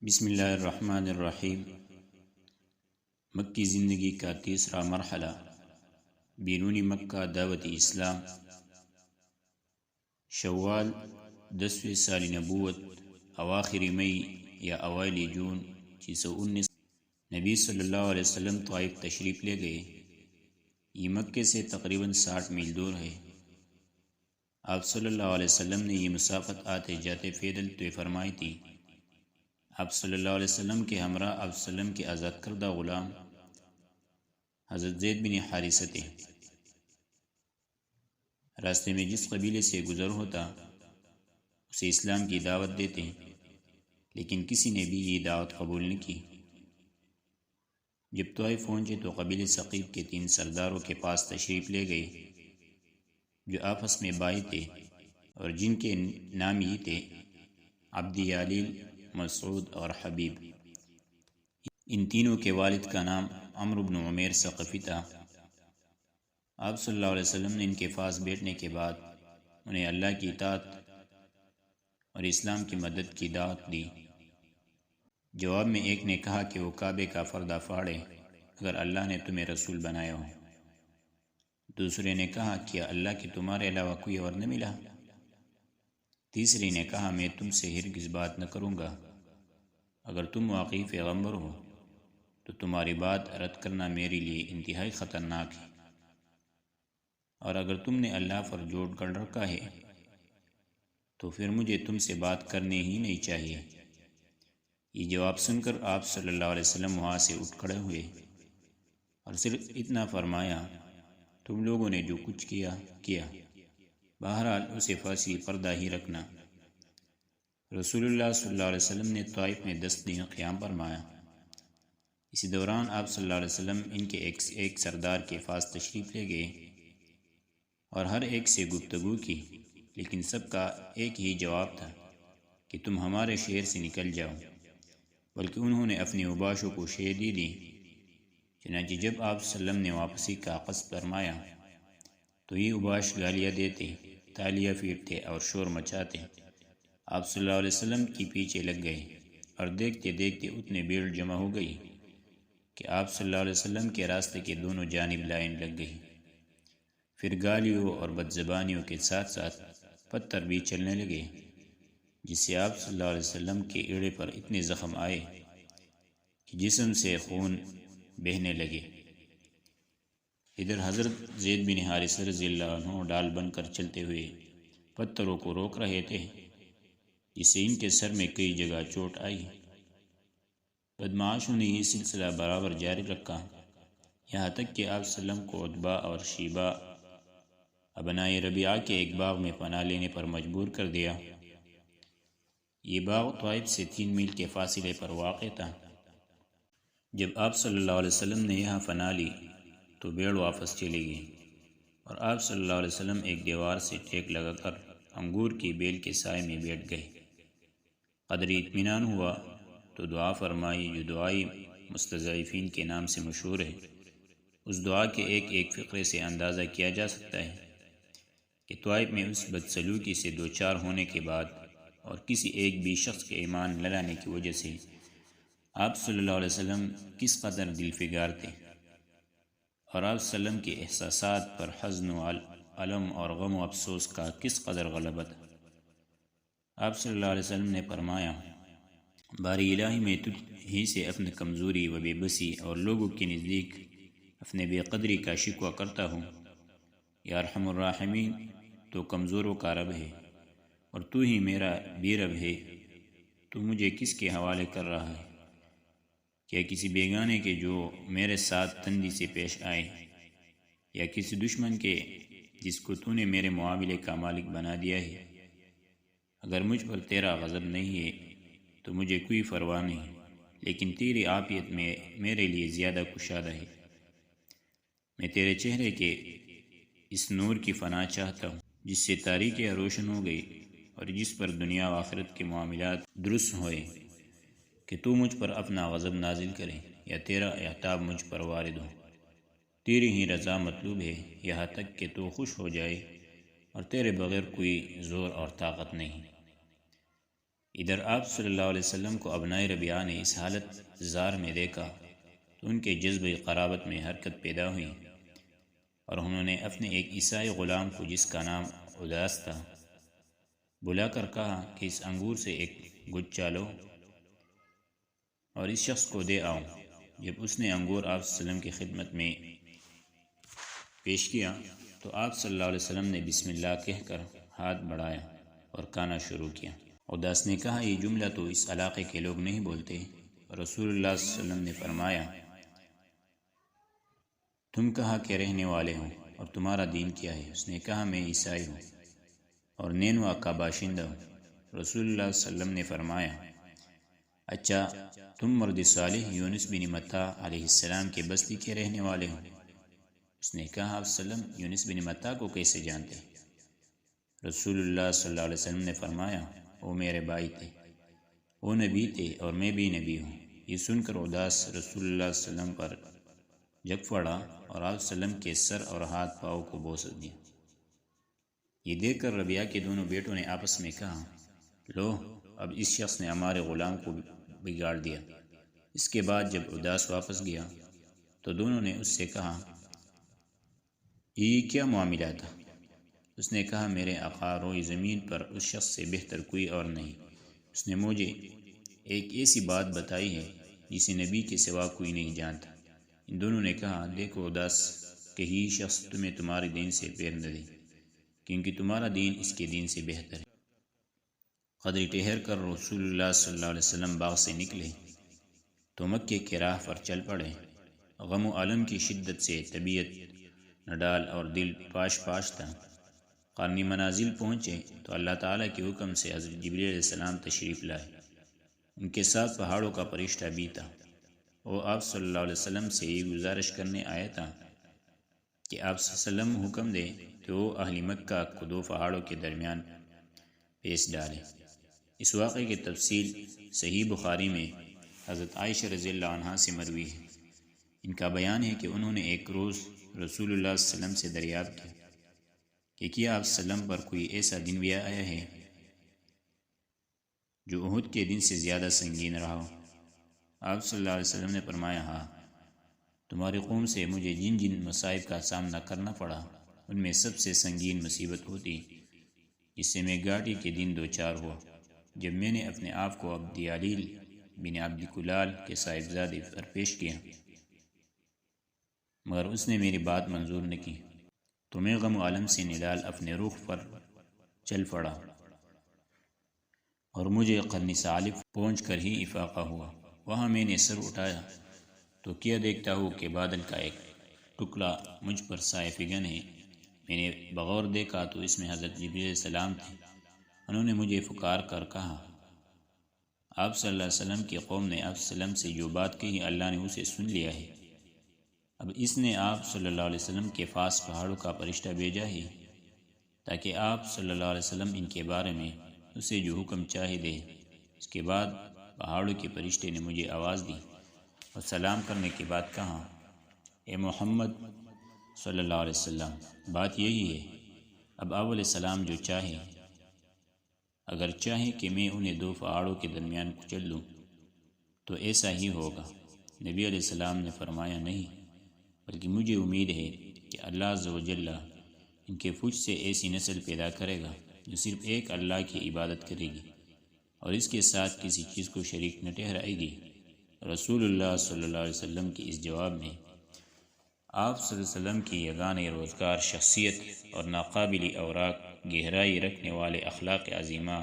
بسم اللہ الرحمن الرحیم۔ مکی زندگی کا تیسرا مرحلہ، بیرون مکہ دعوت اسلام۔ شوال 10ویں سال نبوت، اواخر مئی یا اوائل جون 619 نبی صلی اللہ علیہ وسلم طائف تشریف لے گئے۔ یہ مکے سے تقریباً 60 میل دور ہے۔ آپ صلی اللہ علیہ وسلم نے یہ مسافت آتے جاتے پیدل طے فرمائی تھی۔ آپ صلی اللہ علیہ وسلم کے ہمراہ آپ صلی اللہ علیہ وسلم کے آزاد کردہ غلام حضرت زید بن حارثہ تھے۔ راستے میں جس قبیلے سے گزر ہوتا اسے اسلام کی دعوت دیتے، لیکن کسی نے بھی یہ دعوت قبول نہیں کی۔ جب طائف پہنچے تو قبیلے ثقیف کے 3 سرداروں کے پاس تشریف لے گئے، جو آپس میں بھائی تھے اور جن کے نام یہ تھے عبد یالیل، مسعود اور حبیب۔ ان تینوں کے والد کا نام عمرو بن عمیر ثقفی تھا۔ آپ صلی اللہ علیہ وسلم نے ان کے پاس بیٹھنے کے بعد انہیں اللہ کی اطاعت اور اسلام کی مدد کی دعوت دی۔ جواب میں ایک نے کہا کہ وہ کعبے کا پردہ پھاڑے اگر اللہ نے تمہیں رسول بنایا ہو۔ دوسرے نے کہا کیا اللہ کے تمہارے علاوہ کوئی اور نہ ملا؟ تیسرے نے کہا میں تم سے ہرگز بات نہ کروں گا، اگر تم واقعی پیغمبر ہو تو تمہاری بات رد کرنا میرے لیے انتہائی خطرناک ہے، اور اگر تم نے اللہ پر جھوٹ گڑھ رکھا ہے تو پھر مجھے تم سے بات کرنی ہی نہیں چاہیے۔ یہ جواب سن کر آپ صلی اللہ علیہ وسلم وہاں سے اٹھ کھڑے ہوئے اور صرف اتنا فرمایا تم لوگوں نے جو کچھ کیا بہرحال اسے فاصلی پردہ ہی رکھنا۔ رسول اللہ صلی اللہ علیہ وسلم نے طائف میں 10 دن قیام فرمایا۔ اسی دوران آپ صلی اللہ علیہ وسلم ان کے ایک سردار کے پاس تشریف لے گئے اور ہر ایک سے گفتگو کی، لیکن سب کا ایک ہی جواب تھا کہ تم ہمارے شہر سے نکل جاؤ، بلکہ انہوں نے اپنی اوباشوں کو شے دی دی۔ چنانچہ جب آپ صلی اللہ علیہ وسلم نے واپسی کا قصد فرمایا تو یہ اوباش گالیاں دیتے، تالیاں پیٹتے اور شور مچاتے آپ صلی اللہ علیہ وسلم کی پیچھے لگ گئے، اور دیکھتے دیکھتے اتنے بھیڑ جمع ہو گئی کہ آپ صلی اللہ علیہ وسلم کے راستے کے دونوں جانب لائن لگ گئی۔ پھر گالیوں اور بدزبانیوں کے ساتھ ساتھ پتھر بھی چلنے لگے، جس سے آپ صلی اللہ علیہ وسلم کے ایڑے پر اتنے زخم آئے کہ جسم سے خون بہنے لگے۔ ادھر حضرت زید بن حارثہ رضی اللہ عنہ ڈال بن کر چلتے ہوئے پتھروں کو روک رہے تھے، جس سے ان کے سر میں کئی جگہ چوٹ آئی۔ بدمعاشوں نے یہ سلسلہ برابر جاری رکھا، یہاں تک کہ آپ صلی اللہ علیہ وسلم کو عتبہ اور شیبہ ابنائے ربیعہ کے ایک باغ میں پناہ لینے پر مجبور کر دیا۔ یہ باغ طائف سے 3 میل کے فاصلے پر واقع تھا۔ جب آپ صلی اللہ علیہ وسلم نے یہاں پناہ لی تو بھیڑ واپس چلی گئی، اور آپ صلی اللہ علیہ وسلم ایک دیوار سے ٹیک لگا کر انگور کی بیل کے سائے میں بیٹھ گئے۔ قدر اطمینان ہوا تو دعا فرمائی، جو دعائی مستضعفین کے نام سے مشہور ہے۔ اس دعا کے ایک فقرے سے اندازہ کیا جا سکتا ہے کہ طائف میں اس بدسلوکی سے دوچار ہونے کے بعد اور کسی ایک بھی شخص کے ایمان نہ لانے کی وجہ سے آپ صلی اللہ علیہ وسلم کس قدر دل فگار تھے، اور آپ صلی اللہ علیہ وسلم کے احساسات پر حزن و علم اور غم و افسوس کا کس قدر غلبہ تھا۔ آپ صلی اللہ علیہ وسلم نے فرمایا باری الہی میں تجھ ہی سے اپنی کمزوری و بے بسی اور لوگوں کے نزدیک اپنے بے قدری کا شکوہ کرتا ہوں۔ یا ارحم الراحمین، تو کمزوروں کا رب ہے اور تو ہی میرا بھی رب ہے۔ تو مجھے کس کے حوالے کر رہا ہے؟ کیا کسی بیگانے کے جو میرے ساتھ تندی سے پیش آئے، یا کسی دشمن کے جس کو تو نے میرے معاملے کا مالک بنا دیا ہے؟ اگر مجھ پر تیرا غضب نہیں ہے تو مجھے کوئی پرواہ نہیں، لیکن تیری عافیت میں میرے لیے زیادہ کشادہ ہے۔ میں تیرے چہرے کے اس نور کی فنا چاہتا ہوں جس سے تاریکیاں روشن ہو گئی اور جس پر دنیا و آخرت کے معاملات درست ہوئے، کہ تو مجھ پر اپنا غضب نازل کرے یا تیرا عتاب مجھ پر وارد ہو۔ تیری ہی رضا مطلوب ہے، یہاں تک کہ تو خوش ہو جائے، اور تیرے بغیر کوئی زور اور طاقت نہیں۔ ادھر آپ صلی اللہ علیہ وسلم کو ابنائے ربیعہ نے اس حالت زار میں دیکھا تو ان کے جذبۂ قرابت میں حرکت پیدا ہوئی، اور انہوں نے اپنے ایک عیسائی غلام کو جس کا نام اداس تھا بلا کر کہا کہ اس انگور سے ایک گچھا لو اور اس شخص کو دے آؤ۔ جب اس نے انگور آپ صلی اللہ علیہ وسلم کی خدمت میں پیش کیا تو آپ صلی اللہ علیہ وسلم نے بسم اللہ کہہ کر ہاتھ بڑھایا اور کھانا شروع کیا۔ اداس نے کہا یہ جملہ تو اس علاقے کے لوگ نہیں بولتے۔ رسول اللہ صلی اللہ علیہ وسلم نے فرمایا تم کہاں کے رہنے والے ہو اور تمہارا دین کیا ہے؟ اس نے کہا میں عیسائی ہوں اور نینوا کا باشندہ ہوں۔ رسول اللہ صلی اللہ علیہ وسلم نے فرمایا اچھا تم مرد صالح یونس بن متی علیہ السلام کے بستی کے رہنے والے ہو؟ اس نے کہا آپ صلی اللہ علیہ وسلم یونس بن متی کو کیسے جانتے؟ رسول اللہ صلی اللہ علیہ وسلم نے فرمایا وہ میرے بھائی تھے، وہ نبی تھے اور میں بھی نبی ہوں۔ یہ سن کر اداس رسول اللہ صلی اللہ علیہ وسلم پر جھک پڑا اور آپ صلی اللہ علیہ وسلم کے سر اور ہاتھ پاؤں کو بوس دیا۔ یہ دیکھ کر ربیعہ کے دونوں بیٹوں نے آپس میں کہا لو اب اس شخص نے ہمارے غلام کو بگاڑ دیا۔ اس کے بعد جب اداس واپس گیا تو دونوں نے اس سے کہا یہ کیا معاملہ تھا؟ اس نے کہا میرے آقا روئے زمین پر اس شخص سے بہتر کوئی اور نہیں، اس نے مجھے ایک ایسی بات بتائی ہے جسے نبی کے سوا کوئی نہیں جانتا۔ ان دونوں نے کہا دیکھو اداس کہ یہ شخص تمہیں تمہارے دین سے پیر نہ دے، کیونکہ تمہارا دین اس کے دین سے بہتر ہے۔ قدر ٹھہر کر رسول اللہ صلی اللہ علیہ وسلم باغ سے نکلے تو مکے کے راہ پر چل پڑے۔ غم و علم کی شدت سے طبیعت نڈال اور دل پاش پاش تھا۔ قرنی منازل پہنچے تو اللہ تعالیٰ کے حکم سے حضرت جبریل علیہ السلام تشریف لائے۔ ان کے ساتھ پہاڑوں کا فرشتہ بھی تھا۔ وہ آپ صلی اللہ علیہ وسلم سے یہ گزارش کرنے آیا تھا کہ آپ صلی اللہ علیہ وسلم حکم دے کہ وہ اہل مکہ کو دو پہاڑوں کے درمیان پیش ڈالے۔ اس واقعے کی تفصیل صحیح بخاری میں حضرت عائشہ رضی اللہ عنہا سے مروی ہے۔ ان کا بیان ہے کہ انہوں نے ایک روز رسول اللہ صلی اللہ علیہ وسلم سے دریافت کیا کہ کیا آپ صلی اللہ علیہ وسلم پر کوئی ایسا دن بھی آیا ہے جو احد کے دن سے زیادہ سنگین رہا ہو؟ آپ صلی اللہ علیہ وسلم نے فرمایا ہاں، تمہاری قوم سے مجھے جن جن مصائب کا سامنا کرنا پڑا ان میں سب سے سنگین مصیبت ہوتی جس سے میں گاڑی کے دن دوچار ہوا جب میں نے اپنے آپ کو عبد علیل بن عبد کلال کے صاحبزادے پر پیش کیا، مگر اس نے میری بات منظور نہ کی تو میں غم و علم سے نڈال اپنے رخ پر چل پڑا اور مجھے قرن ثعالب پہنچ کر ہی افاقہ ہوا۔ وہاں میں نے سر اٹھایا تو کیا دیکھتا ہوں کہ بادل کا ایک ٹکڑا مجھ پر سایہ فگن ہے۔ میں نے بغور دیکھا تو اس میں حضرت جبریل علیہ السلام تھے۔ انہوں نے مجھے پکار کر کہا آپ صلی اللہ علیہ وسلم کی قوم نے آپ صلی اللہ علیہ وسلم سے جو بات کہی اللہ نے اسے سن لیا ہے۔ اب اس نے آپ صلی اللہ علیہ وسلم کے پاس پہاڑوں کا فرشتہ بھیجا ہے تاکہ آپ صلی اللہ علیہ وسلم ان کے بارے میں اسے جو حکم چاہے دے۔ اس کے بعد پہاڑوں کے فرشتے نے مجھے آواز دی اور سلام کرنے کے بعد کہا اے محمد صلی اللہ علیہ وسلم بات یہی ہے، اب آپ علیہ السلام جو چاہے، اگر چاہے کہ میں انہیں دو پہاڑوں کے درمیان کچل لوں تو ایسا ہی ہوگا۔ نبی علیہ السلام نے فرمایا نہیں، بلکہ مجھے امید ہے کہ اللہ عز و جل ان کے فوج سے ایسی نسل پیدا کرے گا جو صرف ایک اللہ کی عبادت کرے گی اور اس کے ساتھ کسی چیز کو شریک نہ ٹھہرائے گی۔ رسول اللہ صلی اللہ علیہ وسلم کی اس جواب میں آپ صلی اللہ علیہ وسلم کی یگانہ روزگار شخصیت اور ناقابل اوراق گہرائی رکھنے والے اخلاق عظیمہ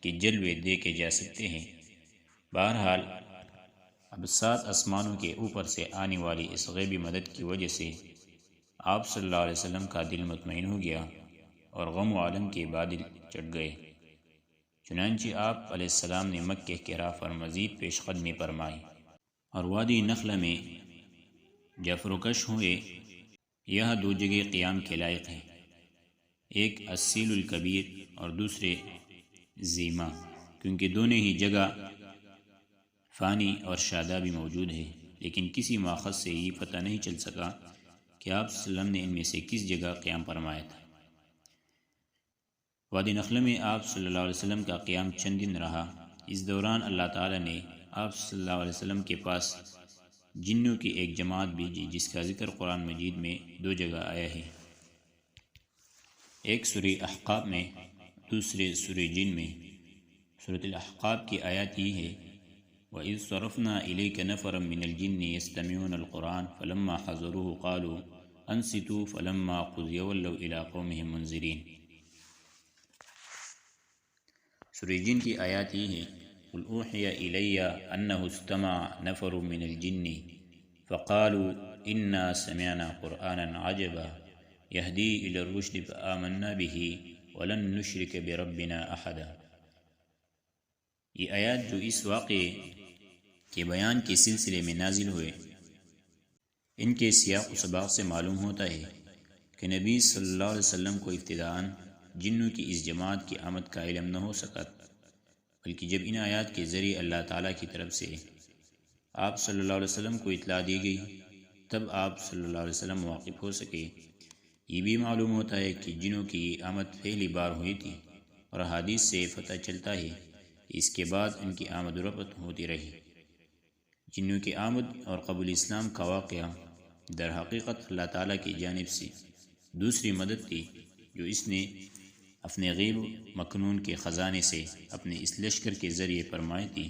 کے جلوے دیکھے جا سکتے ہیں۔ بہرحال اب 7 آسمانوں کے اوپر سے آنے والی اس غیبی مدد کی وجہ سے آپ صلی اللہ علیہ وسلم کا دل مطمئن ہو گیا اور غم و علم کے بادل چڑھ گئے۔ چنانچہ آپ علیہ السلام نے مکہ کے راہ پر مزید پیش قدمی فرمائی اور وادی نخلہ میں جفرکش ہوئے۔ یہ 2 جگہ قیام کے لائق ہیں، ایک السیل الکبیر اور دوسرے زیما، کیونکہ دونوں ہی جگہ فانی اور شادابی موجود ہے، لیکن کسی ماخذ سے یہ پتہ نہیں چل سکا کہ آپ صلی اللہ علیہ وسلم نے ان میں سے کس جگہ قیام فرمایا تھا۔ وادی نخلہ میں آپ صلی اللہ علیہ وسلم کا قیام چند دن رہا اس دوران اللہ تعالیٰ نے آپ صلی اللہ علیہ وسلم کے پاس جنوں کی ایک جماعت بھیجی جس کا ذکر قرآن مجید میں 2 جگہ آیا ہے، ایک سورہ احقاف میں، دوسرے سورہ جن میں۔ سورۃ الاحقاف کی آیات یہ ہے، وَإِذْ صَرَفْنَا إِلَيْكَ نَفَرًا مِّنَ الْجِنِّ يَسْتَمِعُونَ الْقُرْآنَ فَلَمَّا حَضَرُوهُ قَالُوا أَنصِتُوا فَلَمَّا قُضِيَ وَلَّوْا إِلَىٰ قَوْمِهِم مُنذِرِينَ۔ سورہ جن کی آیات یہ ہے، قُلْ أُوحِيَ إِلَيَّ أَنَّهُ اسْتَمَعَ نَفَرٌ مِّنَ الْجِنِّ فَقَالُوا إِنَّا سَمِعْنَا قُرْآنًا عَجَبًا يَهْدِي إِلَى الرُّشْدِ فَآمَنَّا بِهِ وَلَن نُّشْرِكَ بِرَبِّنَا أَحَدًا۔ یہ آیات جو اس واقعے کے بیان کے سلسلے میں نازل ہوئے، ان کے سیاق و سباق سے معلوم ہوتا ہے کہ نبی صلی اللہ علیہ وسلم کو ابتداءً جنوں کی اس جماعت کی آمد کا علم نہ ہو سکا، بلکہ جب ان آیات کے ذریعے اللہ تعالیٰ کی طرف سے آپ صلی اللہ علیہ وسلم کو اطلاع دی گئی تب آپ صلی اللہ علیہ وسلم واقف ہو سکے۔ یہ بھی معلوم ہوتا ہے کہ جنوں کی آمد پہلی بار ہوئی تھی، اور احادیث سے پتہ چلتا ہے کہ اس کے بعد ان کی آمد و رفت ہوتی رہی۔ جنوں کی آمد اور قبول اسلام کا واقعہ در حقیقت اللہ تعالیٰ کی جانب سے دوسری مدد تھی جو اس نے اپنے غیب مکنون کے خزانے سے اپنے اس لشکر کے ذریعے فرمائی تھی،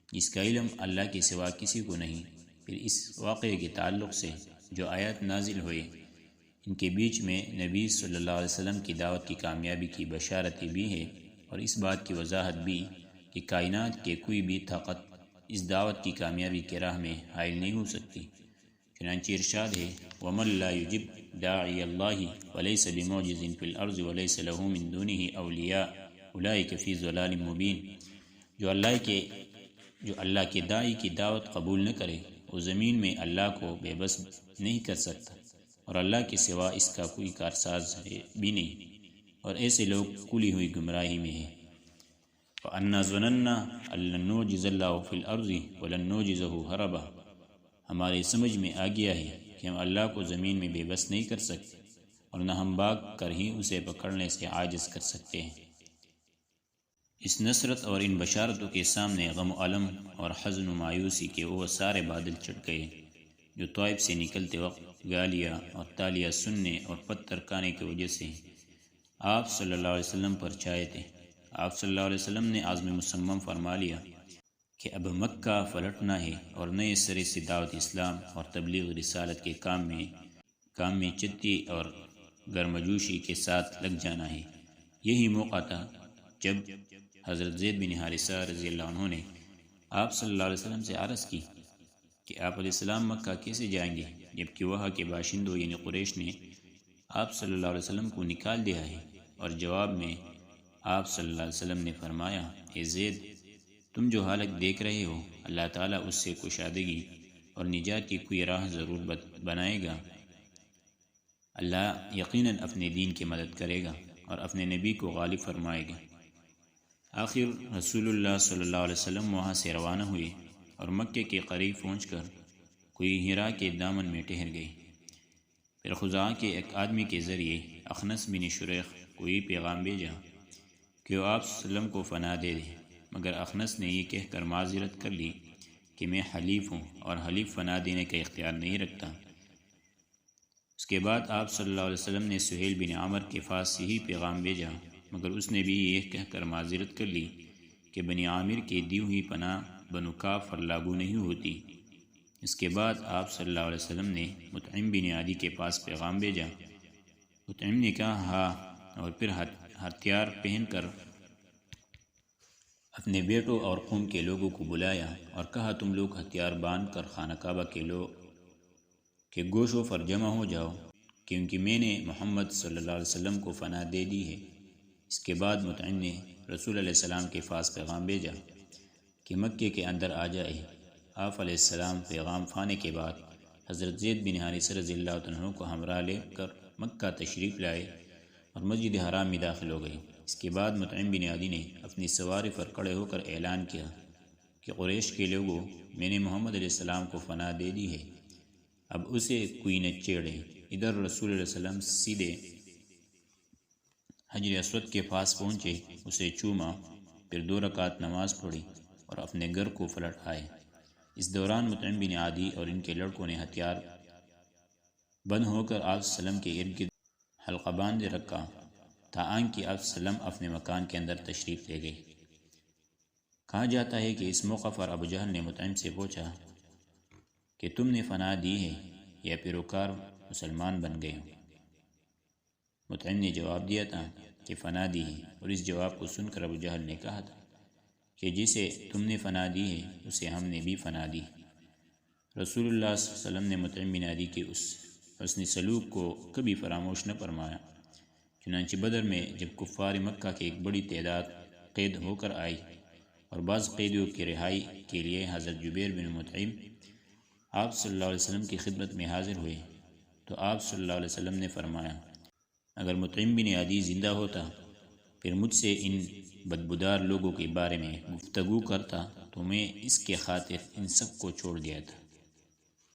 جس کا علم اللہ کے سوا کسی کو نہیں۔ پھر اس واقعے کے تعلق سے جو آیات نازل ہوئے، ان کے بیچ میں نبی صلی اللہ علیہ وسلم کی دعوت کی کامیابی کی بشارتیں بھی ہے، اور اس بات کی وضاحت بھی کہ کائنات کے کوئی بھی طاقت اس دعوت کی کامیابی کے راہ میں حائل نہیں ہو سکتی۔ چنانچہ ارشاد ہے، وَمَن لَّا يُجِبْ دَاعِيَ اللَّهِ وَلَيْسَ بِمُعْجِزٍ فِي الْأَرْضِ وَلَيْسَ لَهُ مِن دُونِهِ أَوْلِيَاءُ أُولَٰئِكَ فِي ضَلَالٍ مُّبِينٍ۔ جو اللہ کے داعی کی دعوت قبول نہ کرے، وہ زمین میں اللہ کو بے بس نہیں کر سکتا، اور اللہ کے سوا اس کا کوئی کارساز بھی نہیں، اور ایسے لوگ کھلی ہوئی گمراہی میں ہیں۔ وَأَنَّا ظَنَنَّا أَن لَّن نُّعْجِزَ اللَّهَ فِي الْأَرْضِ وَلَن نُّعْجِزَهُ هَرَبًا۔ ہماری سمجھ میں آ گیا ہے کہ ہم اللہ کو زمین میں بے بس نہیں کر سکتے، اور نہ ہم بھاگ کر ہی اسے پکڑنے سے عاجز کر سکتے ہیں۔ اس نصرت اور ان بشارتوں کے سامنے غم و الم اور حزن و مایوسی کے وہ سارے بادل چڑھ گئے جو طائف سے نکلتے وقت گالیاں اور تالیاں سننے اور پتھر کھانے کی وجہ سے آپ صلی اللہ علیہ وسلم پر چھائے تھے۔ آپ صلی اللہ علیہ وسلم نے عزم مصمم فرما لیا کہ اب مکہ پلٹنا ہے اور نئے سرے سے دعوت اسلام اور تبلیغ رسالت کے کام میں چتی اور گرمجوشی کے ساتھ لگ جانا ہے۔ یہی موقع تھا جب حضرت زید بن حارثہ رضی اللہ عنہ نے آپ صلی اللہ علیہ وسلم سے عرض کی کہ آپ علیہ السلام مکہ کیسے جائیں گے، جبکہ وہاں کے باشندوں یعنی قریش نے آپ صلی اللہ علیہ وسلم کو نکال دیا ہے۔ اور جواب میں آپ صلی اللہ علیہ وسلم نے فرمایا، اے زید، تم جو حالت دیکھ رہے ہو، اللہ تعالیٰ اس سے کشادگی اور نجات کی کوئی راہ ضرور بنائے گا۔ اللہ یقیناً اپنے دین کی مدد کرے گا اور اپنے نبی کو غالب فرمائے گا۔ آخر رسول اللہ صلی اللہ علیہ وسلم وہاں سے روانہ ہوئے اور مکے کے قریب پہنچ کر کوئی ہرا کے دامن میں ٹھہر گئے۔ پھر خزاعہ کے ایک آدمی کے ذریعے اخنس بن شریح کو یہ پیغام بھیجا کہ وہ آپ صلی اللہ علیہ وسلم کو فنا دے دے، مگر اخنس نے یہ کہہ کر معذرت کر لی کہ میں حلیف ہوں اور حلیف فنا دینے کا اختیار نہیں رکھتا۔ اس کے بعد آپ صلی اللہ علیہ وسلم نے سہیل بن عامر کے پاس یہی پیغام بھیجا، مگر اس نے بھی یہ کہہ کر معذرت کر لی کہ بنی عامر کی دی ہوئی پناہ بنو کعب پر لاگو نہیں ہوتی۔ اس کے بعد آپ صلی اللہ علیہ وسلم نے مطعم بن عدی کے پاس پیغام بھیجا۔ مطعم نے کہا ہاں، اور پھر ہتھیار پہن کر اپنے بیٹوں اور قوم کے لوگوں کو بلایا اور کہا، تم لوگ ہتھیار باندھ کر خانہ کعبہ کے گوشوں پر جمع ہو جاؤ، کیونکہ میں نے محمد صلی اللہ علیہ وسلم کو فنا دے دی ہے۔ اس کے بعد مطعم نے رسول علیہ السلام کے پاس پیغام بھیجا کہ مکے کے اندر آ جائے۔ آپ علیہ السلام پیغام پانے کے بعد حضرت زید بن حارثہ رضی اللہ عنہ کو ہمراہ لے کر مکہ تشریف لائے اور مسجد حرام میں داخل ہو گئے۔ اس کے بعد مطعم بن عدی نے اپنی سواری پر کھڑے ہو کر اعلان کیا کہ قریش کے لوگوں، میں نے محمد علیہ السلام کو فنا دے دی ہے، اب اسے کوئی نہ چھیڑے۔ ادھر رسول علیہ السلام سیدھے حجر اسود کے پاس پہنچے، اسے چوما پھر 2 رکعت نماز پڑھی اور اپنے گھر کو پلٹ آئے۔ اس دوران مطعم بن عدی اور ان کے لڑکوں نے ہتھیار بند ہو کر آپ صلی اللہ علیہ وسلم کے ارد گرد حلقہ باندھ رکھا تاآن کہ آپ صلی اللہ علیہ وسلم اپنے مکان کے اندر تشریف لے گئے۔ کہا جاتا ہے کہ اس موقع پر ابو جہل نے مطعم سے پوچھا کہ تم نے فنا دی ہے یا پیروکار مسلمان بن گئے ہو؟ مطعم نے جواب دیا تھا کہ فنا دی ہے، اور اس جواب کو سن کر ابو جہل نے کہا تھا کہ جسے تم نے فنا دی ہے اسے ہم نے بھی فنا دی۔ رسول اللہ صلی اللہ علیہ وسلم نے مطعم بن عدی کے اس حسن سلوک کو کبھی فراموش نہ فرمایا۔ چنانچہ بدر میں جب کفار مکہ کی ایک بڑی تعداد قید ہو کر آئی اور بعض قیدیوں کی رہائی کے لیے حضرت جبیر بن مطعم آپ صلی اللہ علیہ وسلم کی خدمت میں حاضر ہوئے تو آپ صلی اللہ علیہ وسلم نے فرمایا اگر مطعم بن عدی زندہ ہوتا پھر مجھ سے ان بدبودار لوگوں کے بارے میں گفتگو کرتا تو میں اس کے خاطر ان سب کو چھوڑ دیا تھا۔